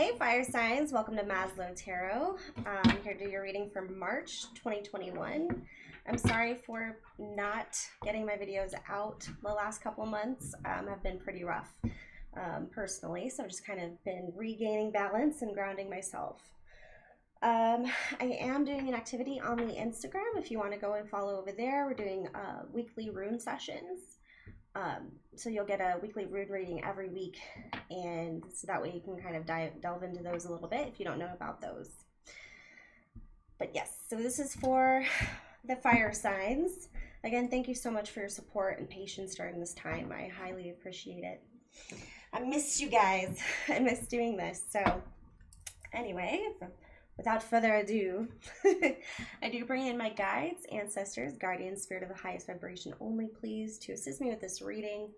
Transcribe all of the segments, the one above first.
Hey fire signs, welcome to Maslow Tarot. I'm here to do your reading for March 2021. I'm sorry for not getting my videos out the last couple months. Have been pretty rough personally, so I've just kind of been regaining balance and grounding myself. I am doing an activity on the Instagram if you want to go and follow over there. We're doing weekly rune sessions. So you'll get a weekly rune reading every week, and so that way you can kind of delve into those a little bit if you don't know about those. But yes, so this is for the fire signs. Again, thank you so much for your support and patience during this time. I highly appreciate it. I missed you guys. I miss doing this. So anyway, without further ado, I do bring in my guides, ancestors, guardians, spirit of the highest vibration only, please, to assist me with this reading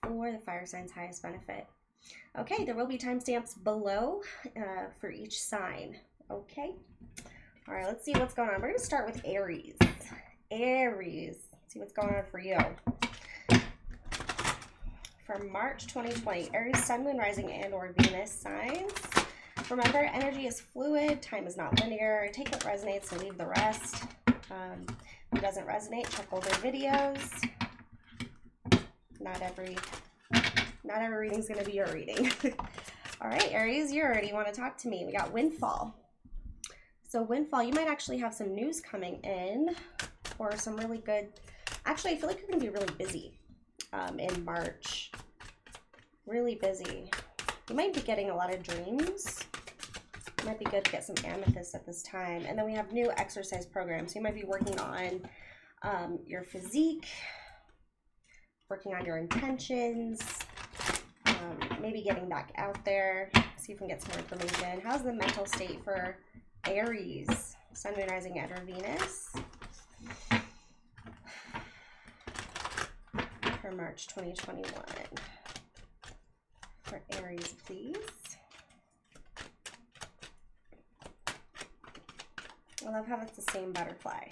for the fire sign's highest benefit. Okay, there will be timestamps below for each sign. Okay. All right, let's see what's going on. We're going to start with Aries. Aries. Let's see what's going on for you. For March 2020, Aries, Sun, Moon, Rising, and or Venus signs. Remember, energy is fluid, time is not linear. Take what resonates and leave the rest. If it doesn't resonate, check older videos. Not every reading is going to be your reading. All right, Aries, you're ready. You want to talk to me? We got Windfall. So Windfall, you might actually have some news coming in or some really good... Actually, I feel like you're going to be really busy in March. Really busy. You might be getting a lot of dreams. It might be good to get some amethyst at this time. And then we have new exercise programs. You might be working on your physique, working on your intentions, maybe getting back out there. See if we can get some more information. How's the mental state for Aries? Sun, Moon, Rising, and or Venus for March 2021. For Aries, please. I love how it's the same butterfly.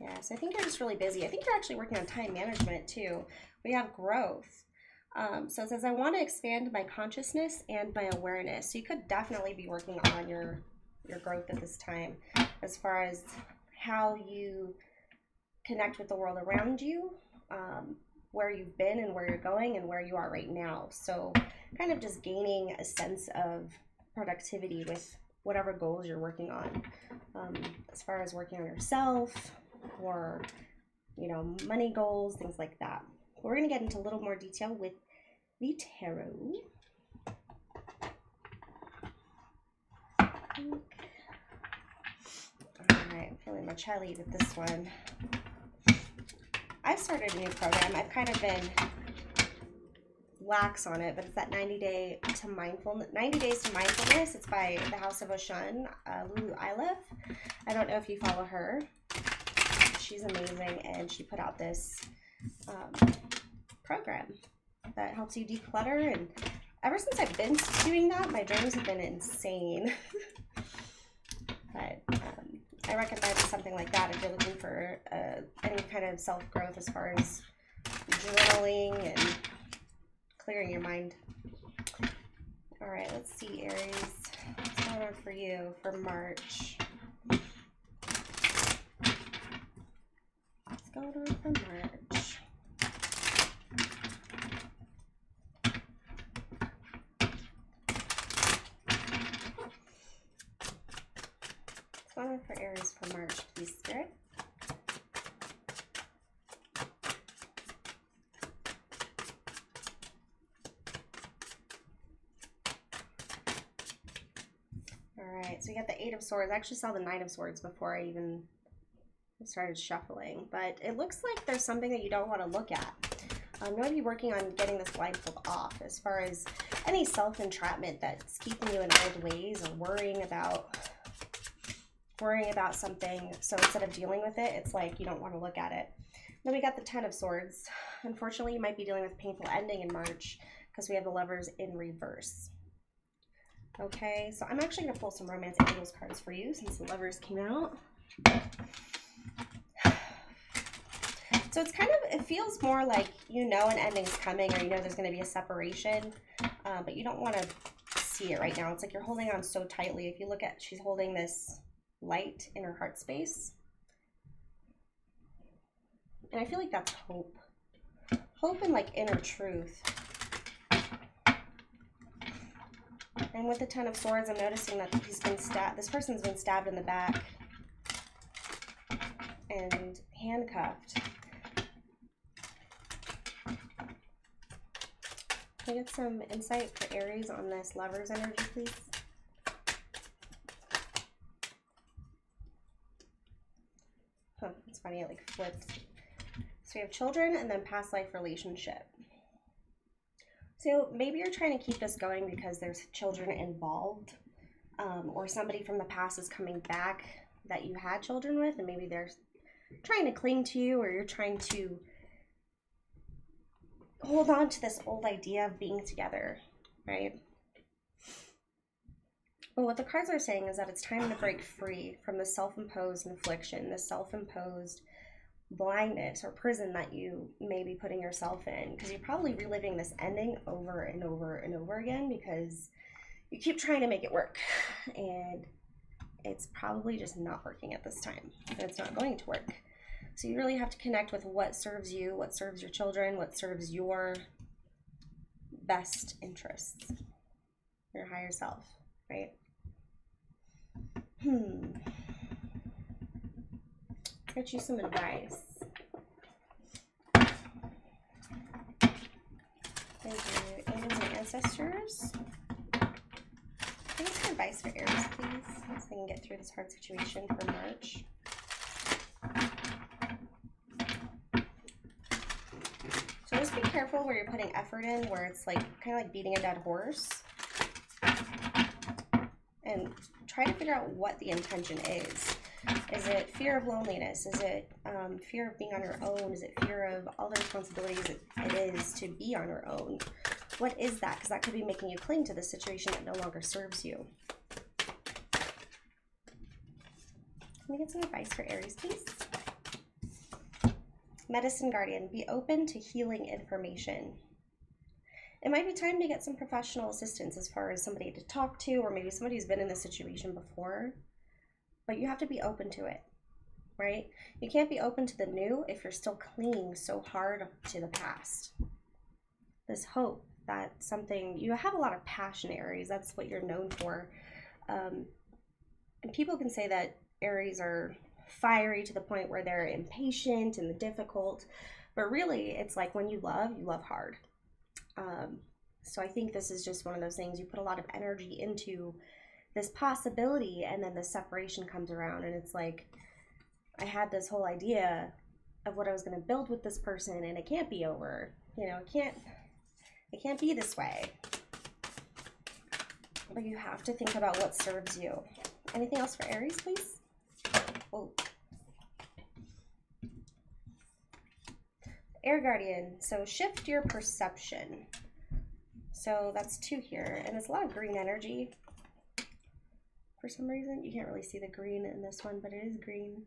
Yeah, so I think you're just really busy. I think you're actually working on time management too. We have growth. So it says, I want to expand my consciousness and my awareness. So you could definitely be working on your growth at this time as far as how you connect with the world around you, where you've been and where you're going and where you are right now. So kind of just gaining a sense of productivity with whatever goals you're working on, as far as working on yourself or, you know, money goals, things like that. We're going to get into a little more detail with the tarot. Okay. All right, I'm feeling much heavy with this one. I've started a new program. I've kind of been lax on it, but it's that 90 Days to Mindfulness. It's by the House of Oshun, Lulu Ilef. I don't know if you follow her. She's amazing, and she put out this program that helps you declutter. And ever since I've been doing that, my dreams have been insane. But I recommend something like that if you're looking for any kind of self-growth as far as journaling and clearing your mind. All right, let's see, Aries. What's going on for you for March? What's going on for March? What's going on for Aries for March, please, Spirit? Alright, so we got the Eight of Swords. I actually saw the Nine of Swords before I even started shuffling, but it looks like there's something that you don't want to look at. You might be working on getting this blindfold off as far as any self-entrapment that's keeping you in old ways or worrying about something. So instead of dealing with it, it's like you don't want to look at it. Then we got the Ten of Swords. Unfortunately, you might be dealing with a painful ending in March because we have the Lovers in reverse. Okay, so I'm actually going to pull some Romance Angels cards for you since the Lovers came out. So it's kind of, it feels more like, you know, an ending's coming, or you know there's going to be a separation, but you don't want to see it right now. It's like you're holding on so tightly. If you look at, she's holding this light in her heart space. And I feel like that's hope. Hope and like inner truth. And with the Ten of Swords, I'm noticing that he's been stabbed. This person's been stabbed in the back and handcuffed. Can I get some insight for Aries on this Lover's energy, please? Huh, it's funny, it like flipped. So we have children and then past life relationship. So maybe you're trying to keep this going because there's children involved, or somebody from the past is coming back that you had children with, and maybe they're trying to cling to you, or you're trying to hold on to this old idea of being together, right? Well, what the cards are saying is that it's time to break free from the self-imposed affliction, the self-imposed blindness or prison that you may be putting yourself in, because you're probably reliving this ending over and over and over again because you keep trying to make it work, and it's probably just not working at this time, and it's not going to work. So you really have to connect with what serves you, what serves your children, what serves your best interests, your higher self, right? Get you some advice. Thank you, angels and ancestors. Give us some advice for Aries, please, so I can get through this hard situation for March. So just be careful where you're putting effort in, where it's like kind of like beating a dead horse. And try to figure out what the intention is. Is it fear of loneliness? Is it fear of being on your own? Is it fear of all the responsibilities it is to be on your own? What is that? Because that could be making you cling to the situation that no longer serves you. Can we get some advice for Aries, please? Medicine Guardian, be open to healing information. It might be time to get some professional assistance as far as somebody to talk to, or maybe somebody who's been in this situation before. But you have to be open to it, right? You can't be open to the new if you're still clinging so hard to the past. This hope that something, you have a lot of passion, Aries. That's what you're known for. And people can say that Aries are fiery to the point where they're impatient and difficult. But really, it's like when you love hard. So I think this is just one of those things. You put a lot of energy into this possibility, and then the separation comes around, and it's like, I had this whole idea of what I was going to build with this person, and it can't be over. You know, it can't be this way. But you have to think about what serves you. Anything else for Aries, please? Oh. Air Guardian, so shift your perception. So that's 2 here, and it's a lot of green energy. For some reason, you can't really see the green in this one, but it is green.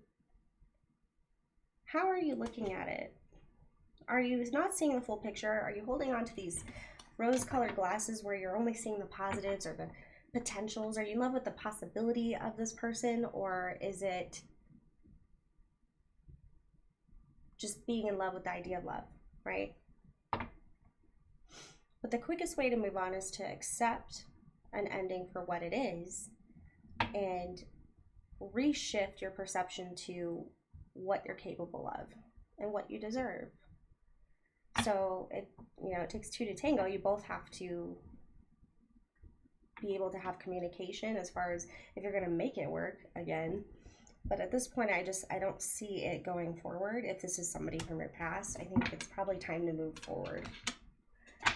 How are you looking at it? Are you not seeing the full picture? Are you holding on to these rose-colored glasses where you're only seeing the positives or the potentials? Are you in love with the possibility of this person, or is it just being in love with the idea of love, right? But the quickest way to move on is to accept an ending for what it is and reshift your perception to what you're capable of and what you deserve. So it takes 2 to tango. You both have to be able to have communication as far as if you're going to make it work again. But at this point, I don't see it going forward. If this is somebody from your past, I think it's probably time to move forward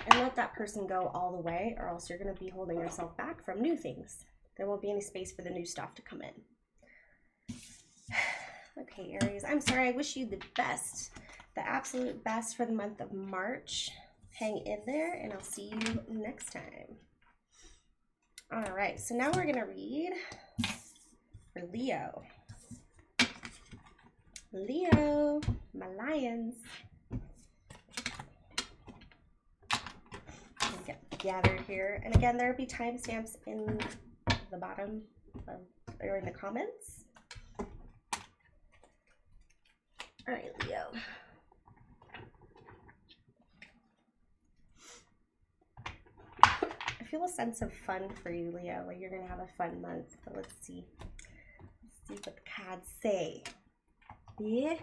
and let that person go all the way, or else you're going to be holding yourself back from new things. There won't be any space for the new stuff to come in. Okay, Aries, I'm sorry. I wish you the best, the absolute best for the month of March. Hang in there, and I'll see you next time. All right, so now we're going to read for Leo. Leo, my lions. Get gathered here. And again, there'll be timestamps in the bottom of, or in the comments. All right, Leo. I feel a sense of fun for you, Leo. Like you're gonna have a fun month. But let's see. Let's see what the cards say. Yeah.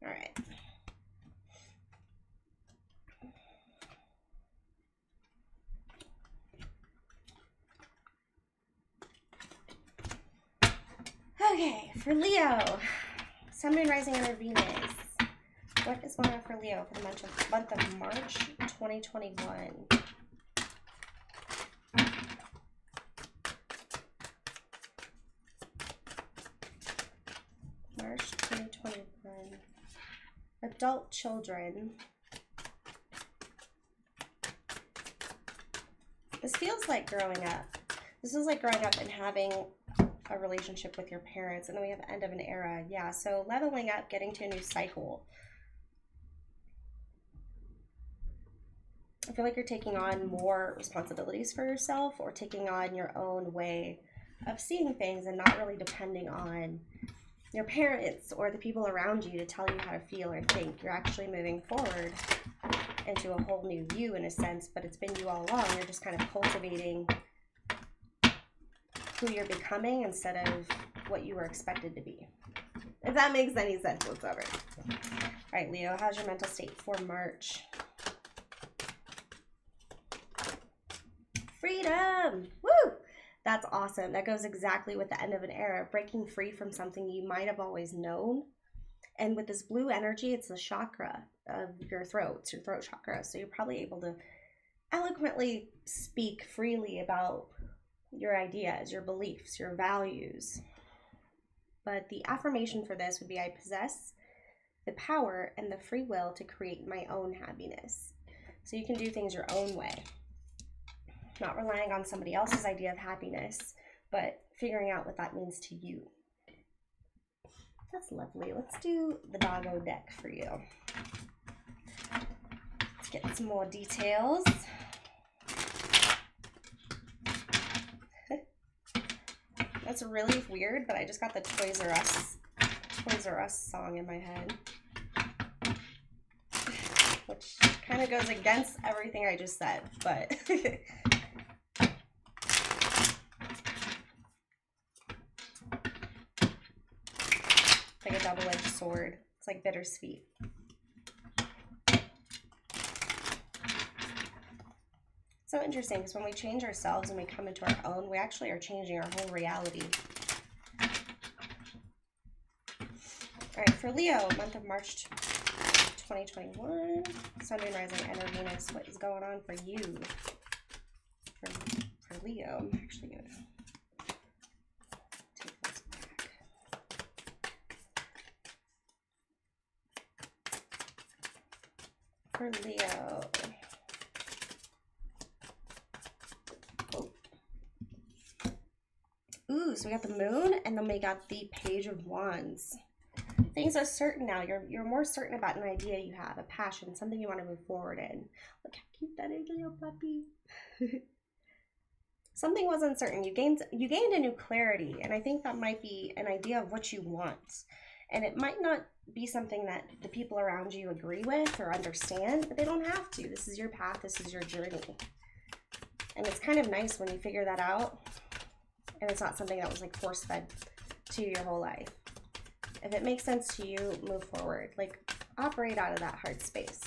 All right. Okay, for Leo, Sun, Moon, Rising, and Venus. What is going on for Leo for the month of March 2021? March 2021. Adult children. This feels like growing up. This is like growing up and having a relationship with your parents, and then we have the end of an era. Yeah, so leveling up, getting to a new cycle. I feel like you're taking on more responsibilities for yourself, or taking on your own way of seeing things and not really depending on your parents or the people around you to tell you how to feel or think. You're actually moving forward into a whole new you in a sense, but it's been you all along. You're just kind of cultivating who you're becoming instead of what you were expected to be. If that makes any sense whatsoever. All right, Leo, how's your mental state for March? Freedom! Woo! That's awesome. That goes exactly with the end of an era, breaking free from something you might have always known. And with this blue energy, it's the chakra of your throat. It's your throat chakra. So you're probably able to eloquently speak freely about your ideas, your beliefs, your values. But the affirmation for this would be, I possess the power and the free will to create my own happiness. So you can do things your own way. Not relying on somebody else's idea of happiness, but figuring out what that means to you. That's lovely. Let's do the doggo deck for you. Let's get some more details. That's really weird, but I just got the Toys R Us song in my head. Which kind of goes against everything I just said, but like a double-edged sword. It's like bittersweet. So interesting, because when we change ourselves and we come into our own, we actually are changing our whole reality. All right, for Leo, month of March 2021, Sun, Moon, Rising, and Venus. What is going on for you? For Leo, I'm actually going to take this back. For Leo. Ooh, so we got the moon, and then we got the Page of Wands. Things are certain now. You're more certain about an idea you have, a passion, something you want to move forward in. Look how cute that is, little puppy. Something was uncertain. You gained a new clarity, and I think that might be an idea of what you want. And it might not be something that the people around you agree with or understand, but they don't have to. This is your path. This is your journey. And it's kind of nice when you figure that out. And it's not something that was like force-fed to you your whole life. If it makes sense to you, move forward. Like, operate out of that hard space.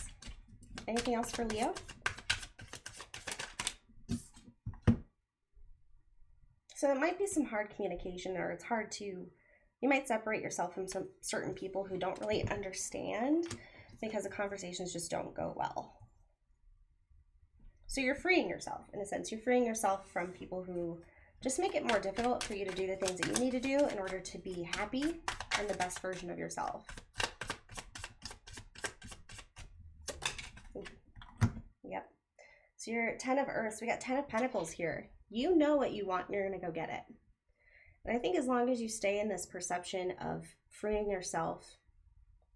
Anything else for Leo? So it might be some hard communication, or it's hard to, you might separate yourself from some certain people who don't really understand because the conversations just don't go well. So you're freeing yourself, in a sense. You're freeing yourself from people who just make it more difficult for you to do the things that you need to do in order to be happy and the best version of yourself. Yep. So you're 10 of Earths. We got 10 of Pentacles here. You know what you want and you're going to go get it. And I think as long as you stay in this perception of freeing yourself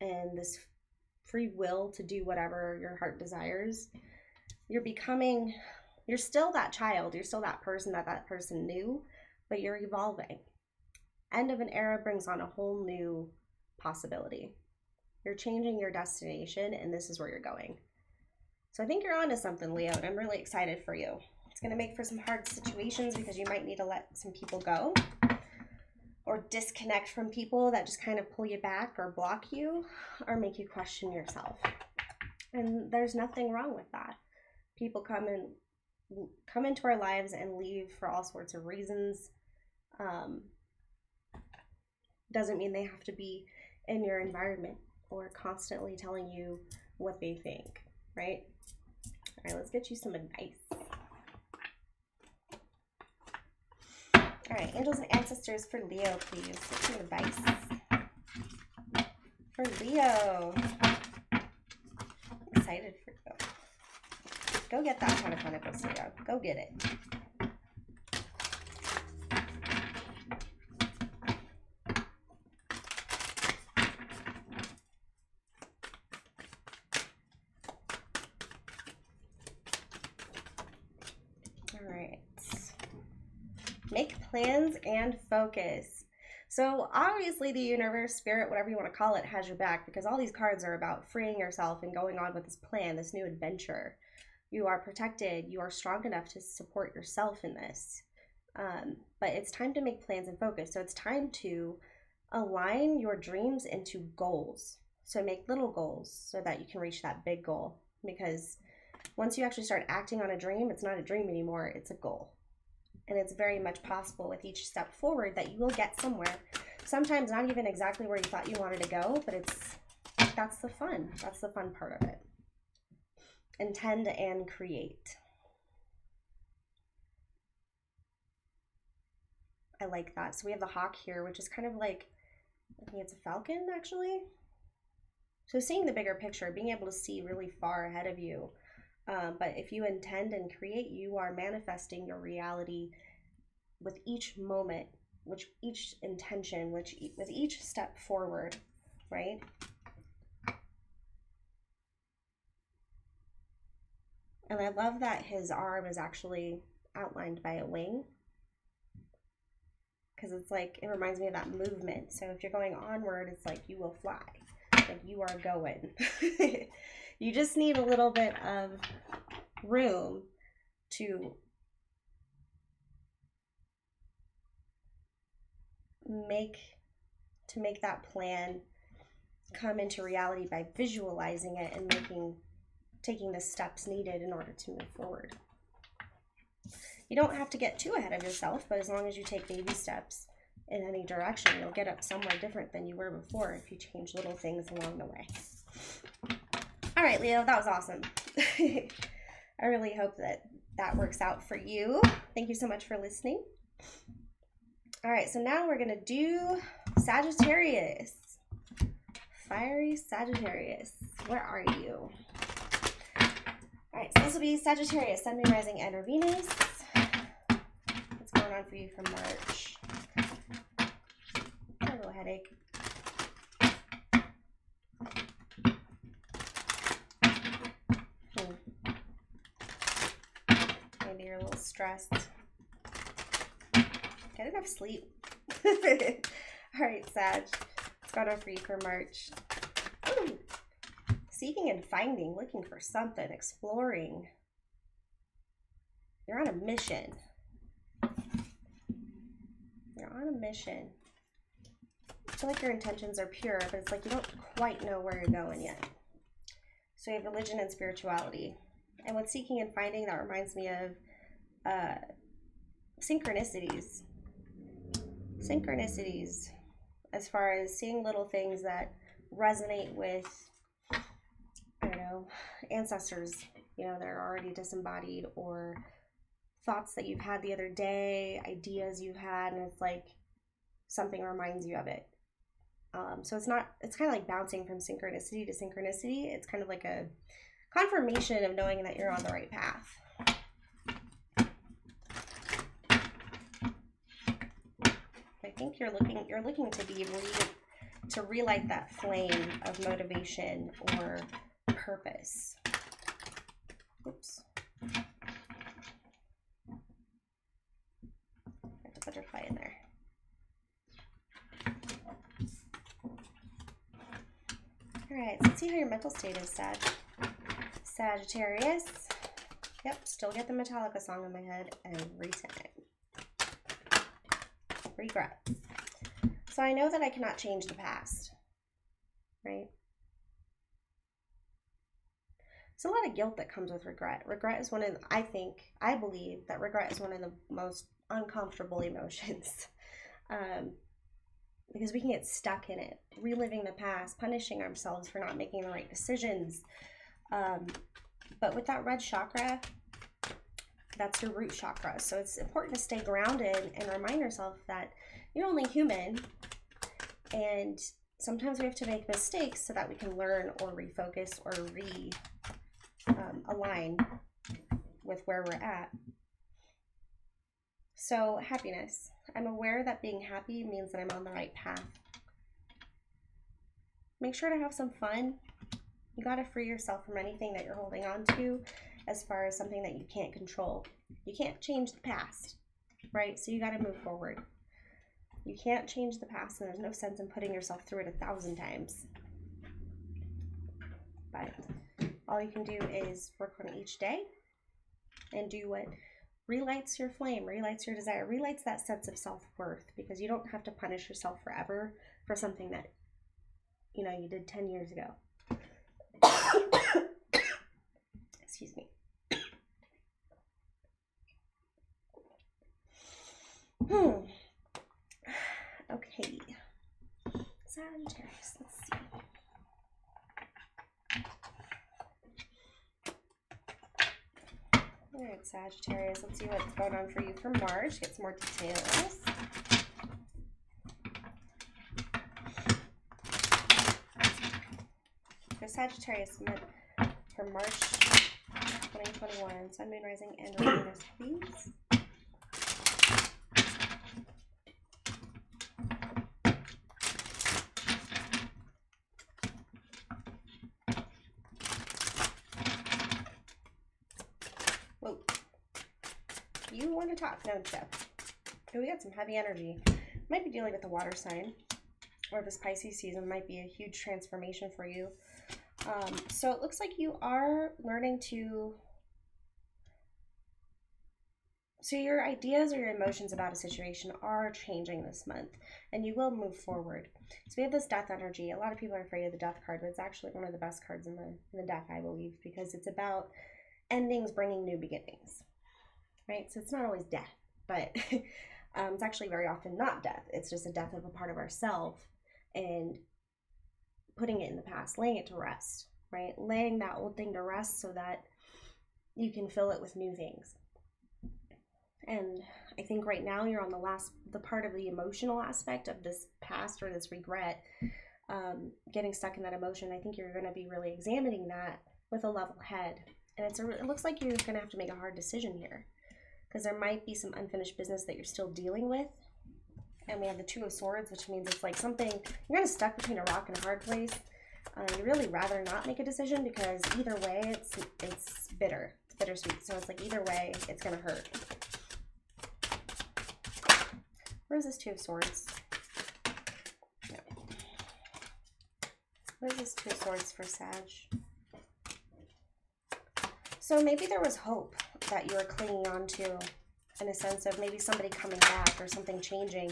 and this free will to do whatever your heart desires, you're still that child, you're still that person that person knew, but you're evolving. End of an era brings on a whole new possibility. You're changing your destination, and this is where you're going. So I think you're onto something, Leo, and I'm really excited for you. It's going to make for some hard situations because you might need to let some people go or disconnect from people that just kind of pull you back or block you or make you question yourself. And there's nothing wrong with that. People come into our lives and leave for all sorts of reasons. Doesn't mean they have to be in your environment or constantly telling you what they think, right? All right, let's get you some advice. All right, angels and ancestors for Leo, please. Get some advice for Leo. Excited for you. Go get that Ten of Pentacles, Leo. Go get it. Make plans and focus. So obviously the universe, spirit, whatever you want to call it, has your back because all these cards are about freeing yourself and going on with this plan, this new adventure. You are protected. You are strong enough to support yourself in this. But it's time to make plans and focus. So it's time to align your dreams into goals. So make little goals so that you can reach that big goal. Because once you actually start acting on a dream, it's not a dream anymore, it's a goal. And it's very much possible with each step forward that you will get somewhere. Sometimes not even exactly where you thought you wanted to go, but that's the fun. That's the fun part of it. Intend and create. I like that. So we have the hawk here, which is kind of like, I think it's a falcon actually. So seeing the bigger picture, being able to see really far ahead of you. But if you intend and create, you are manifesting your reality with each moment, with each intention, with each step forward, right? And I love that his arm is actually outlined by a wing, because it's like, it reminds me of that movement. So if you're going onward, it's like you will fly, like you are going. You just need a little bit of room to make that plan come into reality by visualizing it and taking the steps needed in order to move forward. You don't have to get too ahead of yourself, but as long as you take baby steps in any direction, you'll get up somewhere different than you were before if you change little things along the way. All right, Leo, that was awesome. I really hope that works out for you. Thank you so much for listening. All right, so now we're going to do Sagittarius. Fiery Sagittarius, where are you? All right, so this will be Sagittarius, Sun, Moon, Rising, and or Venus. What's going on for you for March? A little headache. Maybe you're a little stressed. Get enough sleep. All right, Sag. What's going on for you for March? Ooh. Seeking and finding, looking for something, exploring. You're on a mission. You're on a mission. I feel like your intentions are pure, but it's like you don't quite know where you're going yet. So you have religion and spirituality. And with seeking and finding, that reminds me of synchronicities. Synchronicities, as far as seeing little things that resonate with, I don't know, ancestors, you know, they're already disembodied, or thoughts that you've had the other day, ideas you've had, and it's like something reminds you of it. So it's kind of like bouncing from synchronicity to synchronicity. It's kind of like a confirmation of knowing that you're on the right path. I think you're looking to be to relight that flame of motivation or purpose. Oops. Got the butterfly in there. All right, so let's see how your mental state is, Sagittarius. Yep, still get the Metallica song in my head every time. Regret. So I know that I cannot change the past, right? There's a lot of guilt that comes with regret. Regret is one of, I believe that regret is one of the most uncomfortable emotions. Because we can get stuck in it, reliving the past, punishing ourselves for not making the right decisions. But with that red chakra, that's your root chakra. So it's important to stay grounded and remind yourself that you're only human. And sometimes we have to make mistakes so that we can learn or refocus or align with where we're at. So happiness. I'm aware that being happy means that I'm on the right path. Make sure to have some fun. You got to free yourself from anything that you're holding on to as far as something that you can't control. You can't change the past, right? So you got to move forward. You can't change the past, and there's no sense in putting yourself through it 1,000 times. But all you can do is work on each day and do what relights your flame, relights your desire, relights that sense of self-worth, because you don't have to punish yourself forever for something that, you know, you did 10 years ago. Excuse me. Okay. Sagittarius, let's see. All right, Sagittarius, let's see what's going on for you for March. Get some more details. For Sagittarius, for March 2021, Sun, Moon, Rising, and Venus, please. Whoa. You want to talk, don't you? Oh, we got some heavy energy. Might be dealing with a water sign, or this Pisces season might be a huge transformation for you. So it looks like you are learning to, so your ideas or your emotions about a situation are changing this month, and you will move forward. So we have this death energy. A lot of people are afraid of the death card, but it's actually one of the best cards in the deck, I believe, because it's about endings bringing new beginnings, right? So it's not always death, but it's actually very often not death. It's just a death of a part of ourself and putting it in the past, laying it to rest, right? Laying that old thing to rest so that you can fill it with new things. And I think right now you're on the part of the emotional aspect of this past or this regret, getting stuck in that emotion. I think you're going to be really examining that with a level head. And it looks like you're going to have to make a hard decision here, because there might be some unfinished business that you're still dealing with. And we have the Two of Swords, which means it's like something, you're kind of stuck between a rock and a hard place. You'd really rather not make a decision, because either way, it's bitter. It's bittersweet. So it's like either way, it's going to hurt. Where is this Two of Swords? No. What is this Two of Swords for Sag? So maybe there was hope that you were clinging on to, in a sense of maybe somebody coming back or something changing,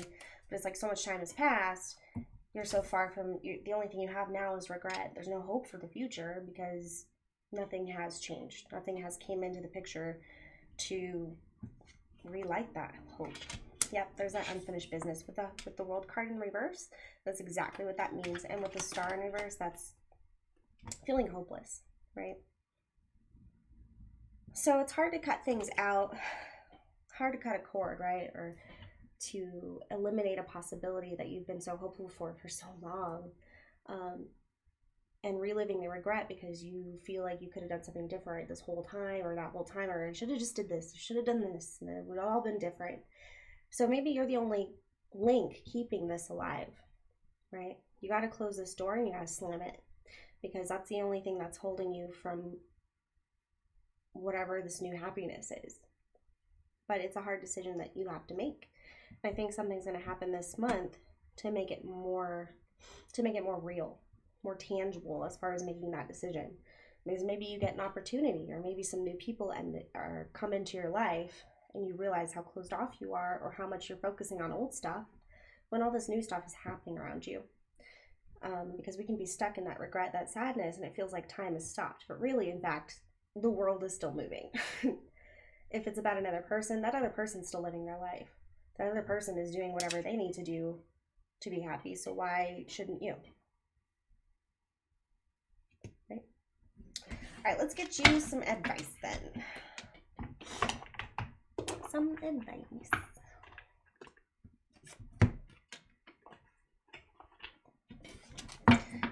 but it's like so much time has passed, you're so far from, the only thing you have now is regret. There's no hope for the future because nothing has changed. Nothing has came into the picture to relight that hope. Yep, there's that unfinished business. With the World card in reverse, that's exactly what that means. And with the Star in reverse, that's feeling hopeless, right? So it's hard to cut things out, hard to cut a cord, right? Or to eliminate a possibility that you've been so hopeful for so long, and reliving the regret because you feel like you could have done something different this whole time, or that whole time, or I should have just did this, I should have done this, and it would have all been different. So maybe you're the only link keeping this alive, right? You got to close this door and you got to slam it, because that's the only thing that's holding you from whatever this new happiness is. But it's a hard decision that you have to make. And I think something's going to happen this month to make it more real, more tangible as far as making that decision. Because maybe you get an opportunity, or maybe some new people come into your life and you realize how closed off you are, or how much you're focusing on old stuff when all this new stuff is happening around you. Because we can be stuck in that regret, that sadness, and it feels like time has stopped. But really, in fact, the world is still moving. If it's about another person, that other person's still living their life. That other person is doing whatever they need to do to be happy. So why shouldn't you? Right? All right, let's get you some advice then. Some advice.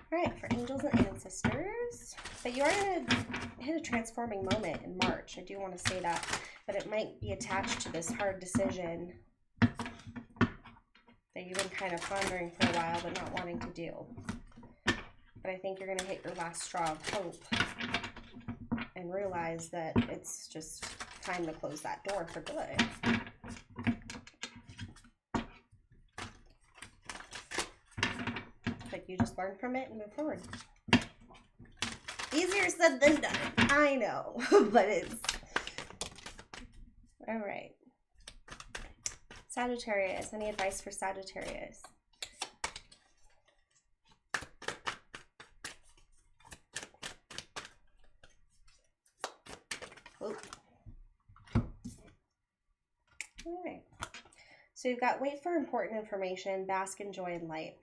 All right, for angels and ancestors. But you are going to hit a transforming moment in March. I do want to say that. But it might be attached to this hard decision that you've been kind of pondering for a while but not wanting to do. But I think you're going to hit your last straw of hope and realize that it's just time to close that door for good. Like you just learn from it and move forward. Easier said than done. I know, but it's... All right. Sagittarius. Any advice for Sagittarius? Oh. All right. So you've got wait for important information, bask in joy and light.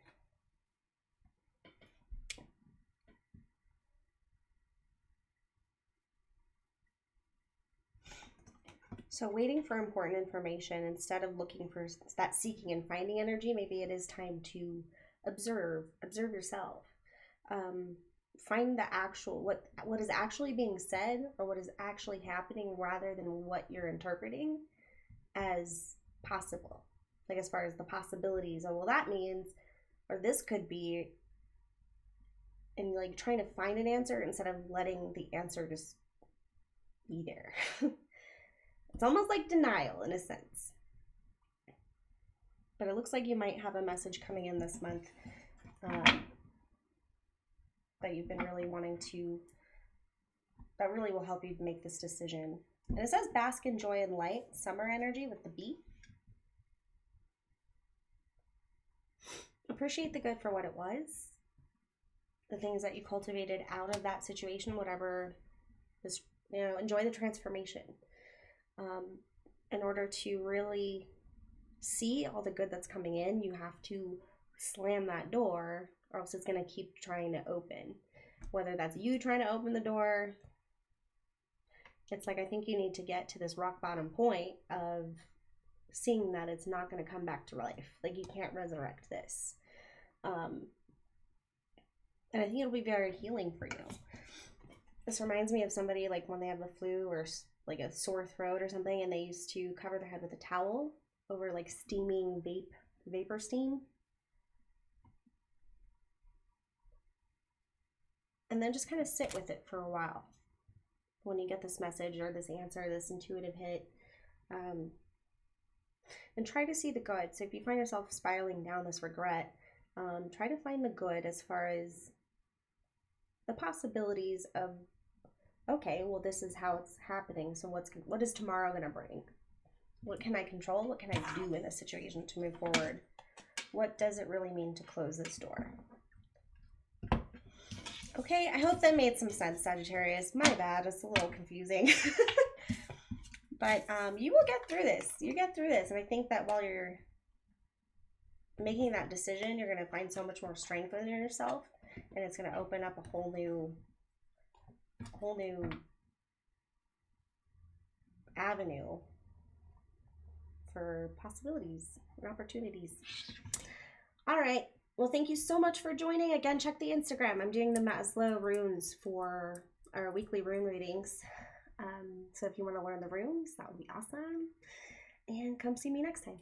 So waiting for important information instead of looking for that seeking and finding energy, maybe it is time to observe yourself. Find the actual, what is actually being said or what is actually happening rather than what you're interpreting as possible. Like as far as the possibilities, or well that means, or this could be, and like trying to find an answer instead of letting the answer just be there. It's almost like denial in a sense. But it looks like you might have a message coming in this month that you've been really wanting to, that really will help you make this decision. And it says bask in joy and light, summer energy with the bee. Appreciate the good for what it was. The things that you cultivated out of that situation, whatever is, enjoy the transformation. In order to really see all the good that's coming in, you have to slam that door, or else it's going to keep trying to open. Whether that's you trying to open the door, it's like I think you need to get to this rock bottom point of seeing that it's not going to come back to life. Like you can't resurrect this. And I think it'll be very healing for you. This reminds me of somebody like when they have the flu or like a sore throat or something, and they used to cover their head with a towel over like steaming vapor steam. And then just kind of sit with it for a while when you get this message or this answer, this intuitive hit. And try to see the good. So if you find yourself spiraling down this regret, try to find the good as far as the possibilities of, okay, well, this is how it's happening. So what is tomorrow going to bring? What can I control? What can I do in this situation to move forward? What does it really mean to close this door? Okay, I hope that made some sense, Sagittarius. My bad, it's a little confusing. But you will get through this. You get through this. And I think that while you're making that decision, you're going to find so much more strength within yourself. And it's going to open up a whole new avenue for possibilities and opportunities. All right. Well, thank you so much for joining. Again, check the Instagram. I'm doing the Maslow runes for our weekly rune readings. So if you want to learn the runes, that would be awesome. And come see me next time.